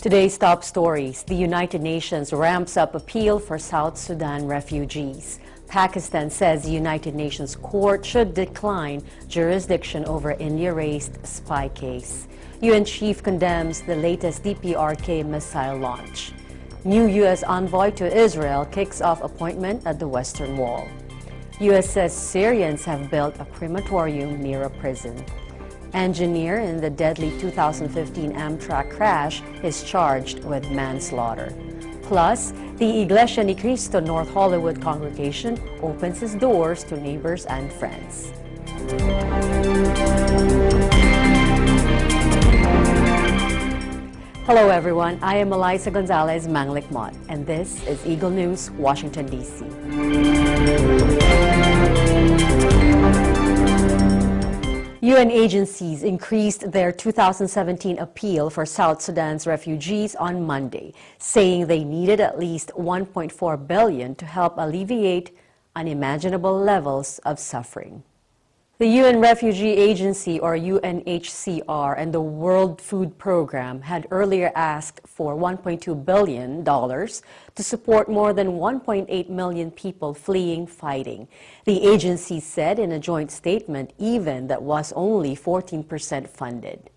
Today's top stories: the United Nations ramps up appeal for South Sudan refugees. Pakistan says the United Nations court should decline jurisdiction over India-raised spy case. UN chief condemns the latest DPRK missile launch. New U.S. envoy to Israel kicks off appointment at the Western Wall. U.S. says Syrians have built a crematorium near a prison. Engineer in the deadly 2015 Amtrak crash is charged with manslaughter. Plus, the Iglesia Ni Cristo North Hollywood congregation opens its doors to neighbors and friends. Hello everyone, I am Eliza Gonzalez Manglikmot, and this is Eagle News, Washington, D.C. UN agencies increased their 2017 appeal for South Sudan's refugees on Monday, saying they needed at least $1.4 billion to help alleviate unimaginable levels of suffering. The UN Refugee Agency, or UNHCR, and the World Food Program had earlier asked for $1.2 billion to support more than 1.8 million people fleeing fighting. The agency said in a joint statement even that was only 14% funded.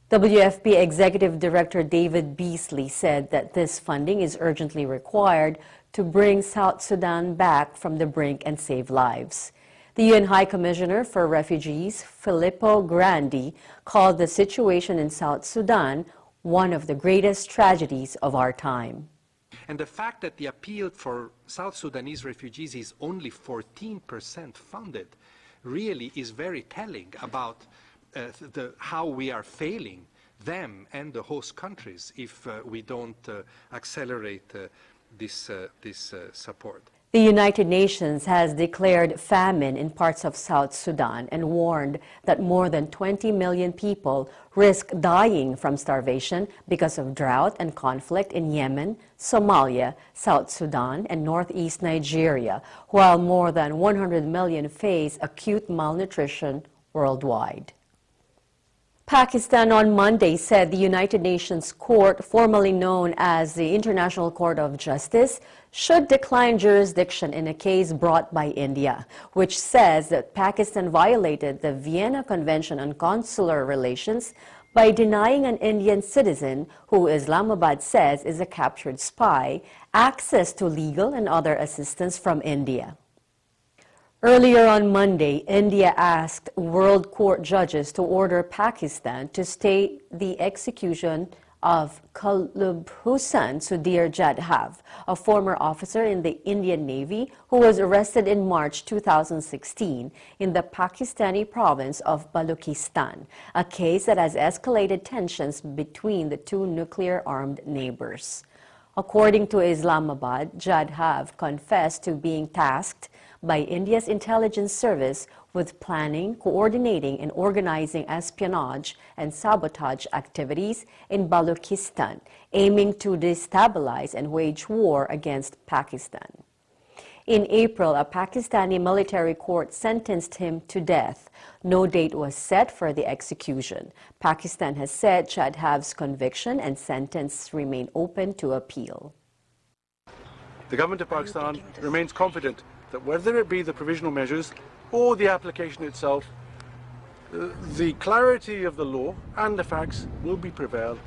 WFP Executive Director David Beasley said that this funding is urgently required to bring South Sudan back from the brink and save lives. The UN High Commissioner for Refugees, Filippo Grandi, called the situation in South Sudan one of the greatest tragedies of our time. And the fact that the appeal for South Sudanese refugees is only 14% funded really is very telling about how we are failing them and the host countries if we don't accelerate this support. The United Nations has declared famine in parts of South Sudan and warned that more than 20 million people risk dying from starvation because of drought and conflict in Yemen, Somalia, South Sudan, and northeast Nigeria, while more than 100 million face acute malnutrition worldwide. Pakistan on Monday said the United Nations Court, formerly known as the International Court of Justice, should decline jurisdiction in a case brought by India, which says that Pakistan violated the Vienna Convention on Consular Relations by denying an Indian citizen, who Islamabad says is a captured spy, access to legal and other assistance from India. Earlier on Monday, India asked world court judges to order Pakistan to stay the execution of Kulbhushan Sudhir Jadhav, a former officer in the Indian Navy who was arrested in March 2016 in the Pakistani province of Balochistan, a case that has escalated tensions between the two nuclear-armed neighbors. According to Islamabad, Jadhav confessed to being tasked by India's intelligence service with planning, coordinating, and organizing espionage and sabotage activities in Balochistan, aiming to destabilize and wage war against Pakistan. In April, a Pakistani military court sentenced him to death. No date was set for the execution. Pakistan has said Jadhav's conviction and sentence remain open to appeal. The government of Pakistan remains confident that whether it be the provisional measures or the application itself, the clarity of the law and the facts will prevail,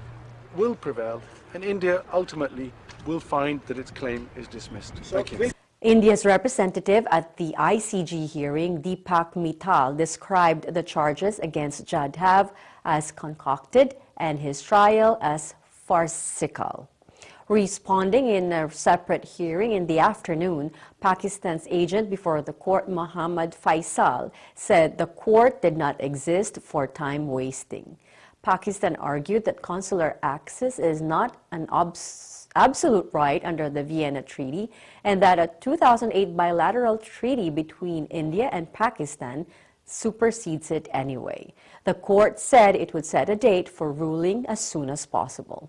and India ultimately will find that its claim is dismissed. Thank you. India's representative at the ICJ hearing, Deepak Mittal, described the charges against Jadhav as concocted and his trial as farcical. Responding in a separate hearing in the afternoon, Pakistan's agent before the court, Mohammad Faisal, said the court did not exist for time wasting. Pakistan argued that consular access is not an absolute right under the Vienna Treaty, and that a 2008 bilateral treaty between India and Pakistan supersedes it anyway. The court said it would set a date for ruling as soon as possible.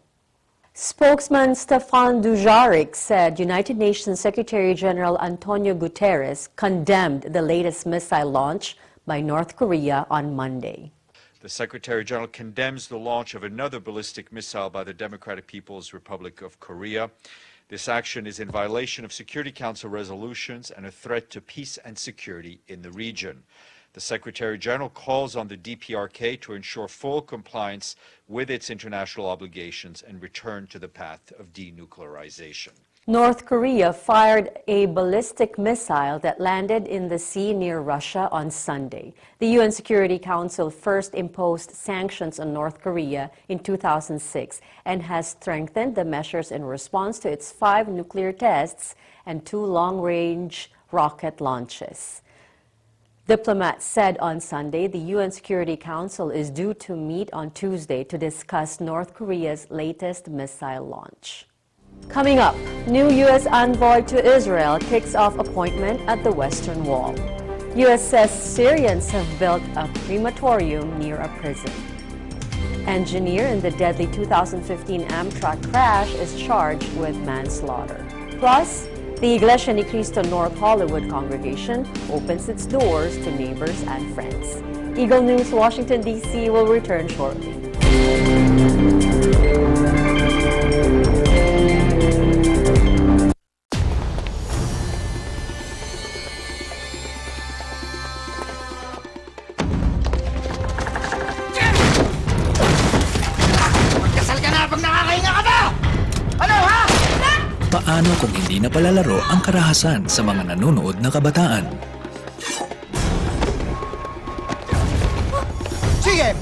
Spokesman Stefan Dujarric said United Nations Secretary General Antonio Guterres condemned the latest missile launch by North Korea on Monday. The Secretary General condemns the launch of another ballistic missile by the Democratic People's Republic of Korea. This action is in violation of Security Council resolutions and a threat to peace and security in the region. The Secretary General calls on the DPRK to ensure full compliance with its international obligations and return to the path of denuclearization. North Korea fired a ballistic missile that landed in the sea near Russia on Sunday. The UN Security Council first imposed sanctions on North Korea in 2006 and has strengthened the measures in response to its 5 nuclear tests and 2 long-range rocket launches. Diplomats said on Sunday the UN Security Council is due to meet on Tuesday to discuss North Korea's latest missile launch. Coming up, new U.S. envoy to Israel kicks off appointment at the Western Wall. U.S. says Syrians have built a crematorium near a prison. Engineer in the deadly 2015 Amtrak crash is charged with manslaughter. Plus, the Iglesia Ni Cristo North Hollywood congregation opens its doors to neighbors and friends. Eagle News, Washington, D.C. will return shortly. Paano kung hindi na palalaro ang karahasan sa mga nanonood na kabataan? Sige!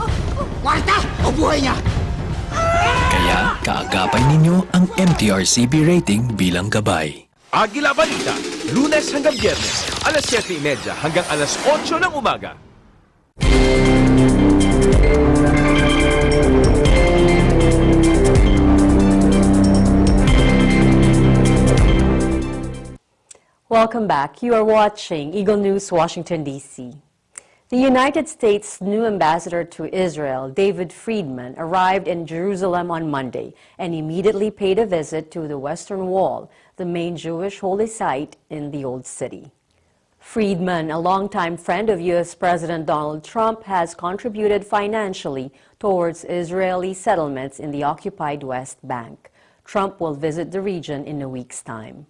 Kwarta o buhay niya! Kaya kaagapay ninyo ang MTRCB rating bilang gabay. Agila Balita, Lunes hanggang Biyernes, alas 7:30 hanggang alas 8 ng umaga. Welcome back. You are watching Eagle News, Washington, D.C. The United States' new ambassador to Israel, David Friedman, arrived in Jerusalem on Monday and immediately paid a visit to the Western Wall, the main Jewish holy site in the Old City. Friedman, a longtime friend of U.S. President Donald Trump, has contributed financially towards Israeli settlements in the occupied West Bank. Trump will visit the region in a week's time.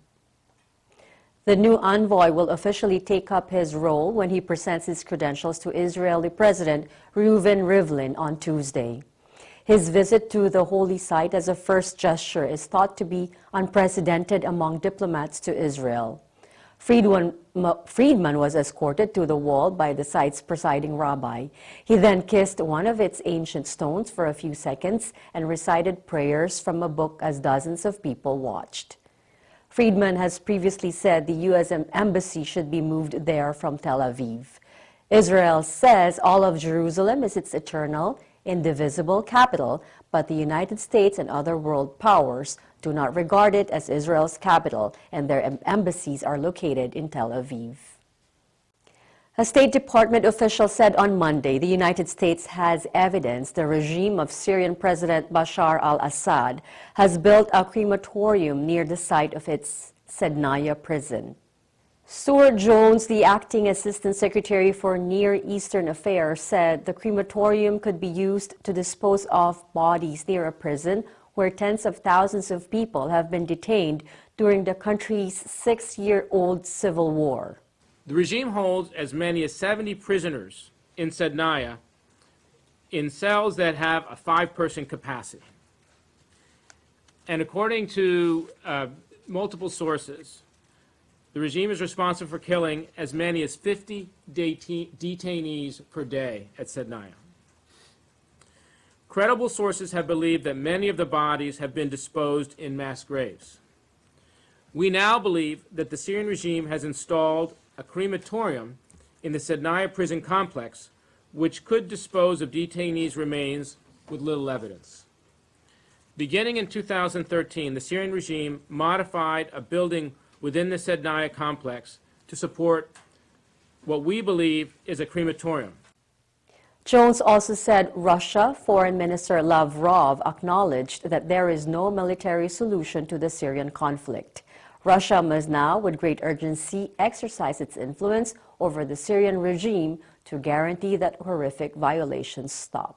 The new envoy will officially take up his role when he presents his credentials to Israeli President Reuven Rivlin on Tuesday. His visit to the holy site as a first gesture is thought to be unprecedented among diplomats to Israel. Friedman was escorted to the wall by the site's presiding rabbi. He then kissed one of its ancient stones for a few seconds and recited prayers from a book as dozens of people watched. Friedman has previously said the U.S. embassy should be moved there from Tel Aviv. Israel says all of Jerusalem is its eternal, indivisible capital, but the United States and other world powers do not regard it as Israel's capital, and their embassies are located in Tel Aviv. A State Department official said on Monday the United States has evidence the regime of Syrian President Bashar al-Assad has built a crematorium near the site of its Sednaya prison. Stuart Jones, the acting Assistant Secretary for Near Eastern Affairs, said the crematorium could be used to dispose of bodies near a prison where tens of thousands of people have been detained during the country's 6-year-old civil war. The regime holds as many as 70 prisoners in Sednaya in cells that have a 5-person capacity. And according to multiple sources, the regime is responsible for killing as many as 50 detainees per day at Sednaya. Credible sources have believed that many of the bodies have been disposed in mass graves. We now believe that the Syrian regime has installed a crematorium in the Sednaya prison complex, which could dispose of detainees' remains with little evidence. Beginning in 2013, the Syrian regime modified a building within the Sednaya complex to support what we believe is a crematorium. Jones also said Russia Foreign Minister Lavrov acknowledged that there is no military solution to the Syrian conflict. Russia must now, with great urgency, exercise its influence over the Syrian regime to guarantee that horrific violations stop.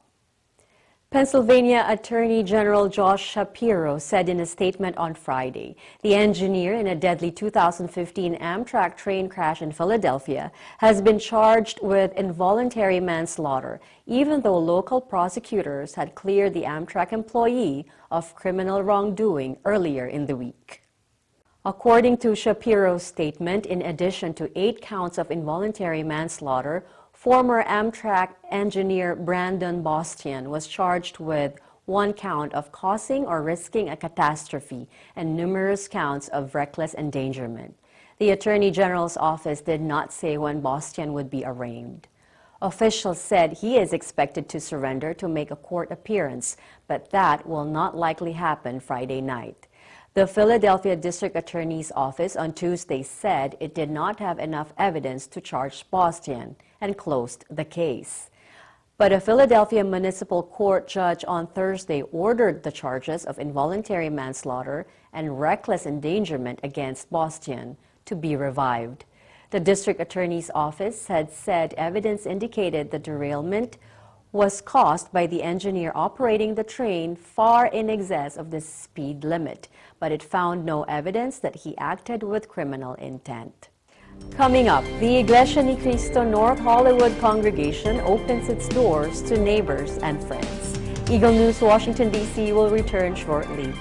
Pennsylvania Attorney General Josh Shapiro said in a statement on Friday, the engineer in a deadly 2015 Amtrak train crash in Philadelphia has been charged with involuntary manslaughter, even though local prosecutors had cleared the Amtrak employee of criminal wrongdoing earlier in the week. According to Shapiro's statement, in addition to 8 counts of involuntary manslaughter, former Amtrak engineer Brandon Bostian was charged with 1 count of causing or risking a catastrophe and numerous counts of reckless endangerment. The Attorney General's office did not say when Bostian would be arraigned. Officials said he is expected to surrender to make a court appearance, but that will not likely happen Friday night. The Philadelphia District Attorney's Office on Tuesday said it did not have enough evidence to charge Bostian and closed the case. But a Philadelphia Municipal Court judge on Thursday ordered the charges of involuntary manslaughter and reckless endangerment against Bostian to be revived. The District Attorney's Office had said evidence indicated the derailment was caused by the engineer operating the train far in excess of the speed limit, but it found no evidence that he acted with criminal intent. Coming up, the Iglesia Ni Cristo North Hollywood congregation opens its doors to neighbors and friends. Eagle News Washington, D.C. will return shortly.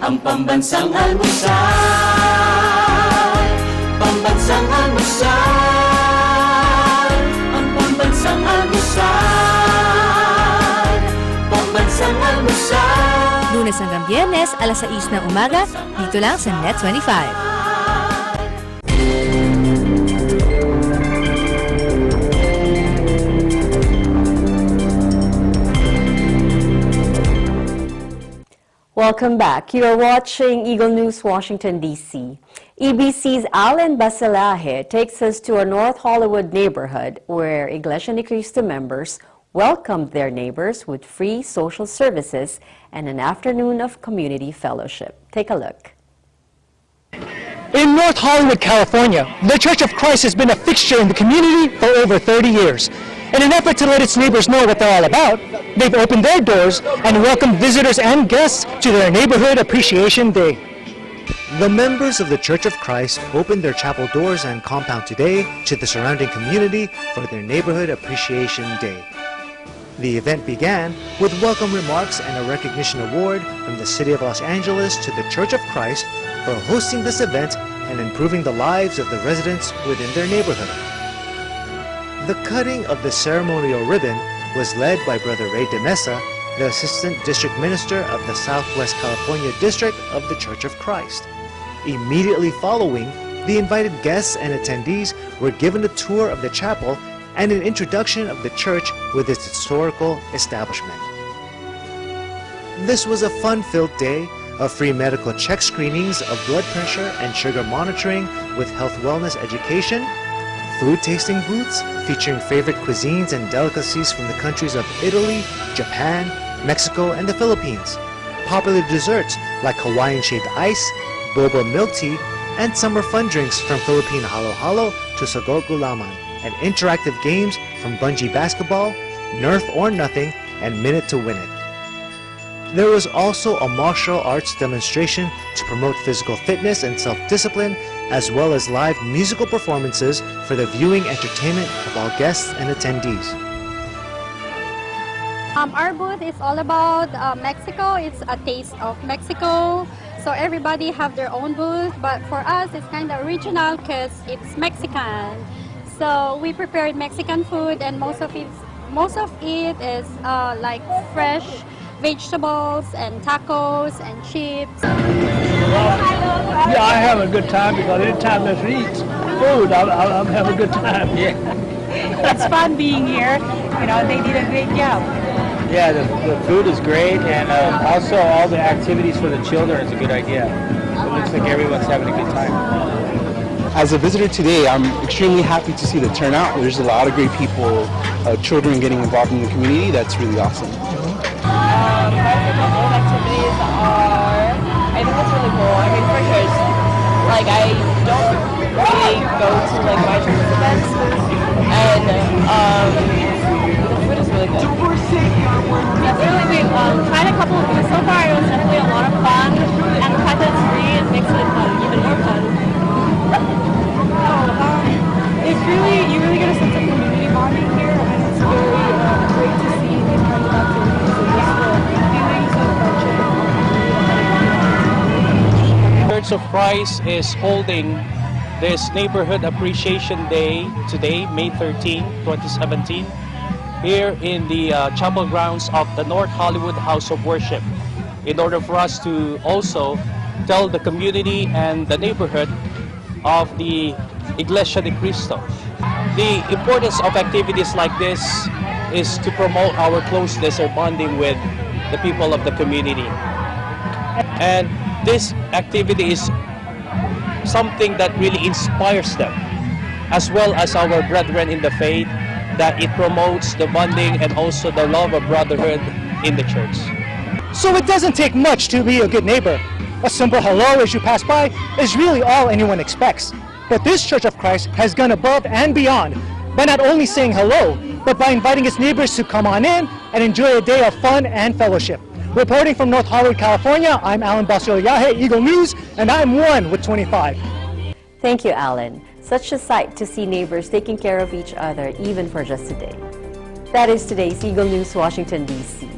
Ang pambansang almusal, pambansang almusal, ang pambansang almusal, pambansang almusal. Lunes hanggang Biyernes, alas 6 ng umaga, dito lang sa Net 25. Welcome back. You are watching Eagle News Washington, D.C. EBC's Alan Basilaje takes us to a North Hollywood neighborhood where Iglesia Ni Cristo members welcomed their neighbors with free social services and an afternoon of community fellowship. Take a look. In North Hollywood, California, the Church of Christ has been a fixture in the community for over 30 years. In an effort to let its neighbors know what they're all about, they've opened their doors and welcomed visitors and guests to their Neighborhood Appreciation Day. The members of the Church of Christ opened their chapel doors and compound today to the surrounding community for their Neighborhood Appreciation Day. The event began with welcome remarks and a recognition award from the City of Los Angeles to the Church of Christ for hosting this event and improving the lives of the residents within their neighborhood. The cutting of the ceremonial ribbon was led by Brother Ray de Mesa, the Assistant District Minister of the Southwest California District of the Church of Christ. Immediately following, the invited guests and attendees were given a tour of the chapel and an introduction of the church with its historical establishment. This was a fun-filled day of free medical check screenings of blood pressure and sugar monitoring with health wellness education, food tasting booths featuring favorite cuisines and delicacies from the countries of Italy, Japan, Mexico, and the Philippines, popular desserts like Hawaiian shaved ice, boba milk tea, and summer fun drinks from Philippine halo-halo to sagot gulaman, and interactive games from bungee basketball, Nerf or Nothing, and Minute to Win It. There was also a martial arts demonstration to promote physical fitness and self-discipline, as well as live musical performances for the viewing entertainment of all guests and attendees. Our booth is all about Mexico. It's a taste of Mexico. So everybody have their own booth, but for us it's kind of original because it's Mexican. So we prepared Mexican food, and most of it is like fresh vegetables and tacos and chips. Yeah, I have a good time because anytime there's eat food, I'm having a good time. Yeah. it's fun being here. You know, they did a great job. Yeah, the food is great, and also all the activities for the children is a good idea. It looks like everyone's having a good time. As a visitor today, I'm extremely happy to see the turnout. There's a lot of great people, children getting involved in the community. That's really awesome. My favorite activities are, I think it's really cool. I mean, for sure, like I don't really go to like my church events, and the food is really good. It's really great. Tried a couple of foods so far. It was definitely a lot of fun, and the fact that it's free, it makes it even more fun. It's really, you really get a sense of community bonding here, and it's very great to see these kinds of activities and just the feelings of friendship. Church of Christ is holding this Neighborhood Appreciation Day today, May 13, 2017, here in the chapel grounds of the North Hollywood House of Worship, in order for us to also tell the community and the neighborhood of the Iglesia de Cristo. The importance of activities like this is to promote our closeness or bonding with the people of the community. And this activity is something that really inspires them, as well as our brethren in the faith, that it promotes the bonding and also the love of brotherhood in the church. So it doesn't take much to be a good neighbor. A simple hello as you pass by is really all anyone expects. But this Church of Christ has gone above and beyond by not only saying hello, but by inviting its neighbors to come on in and enjoy a day of fun and fellowship. Reporting from North Hollywood, California, I'm Alan Basilyahe, Eagle News, and I'm 1 with 25. Thank you, Alan. Such a sight to see neighbors taking care of each other, even for just a day. That is today's Eagle News, Washington, D.C.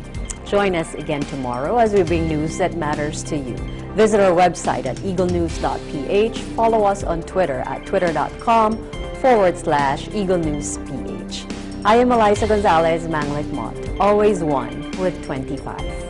Join us again tomorrow as we bring news that matters to you. Visit our website at Eaglenews.PH. Follow us on Twitter at twitter.com/Eaglenews.PH. I am Eliza Gonzalez Manglet Mott, always 1 with 25.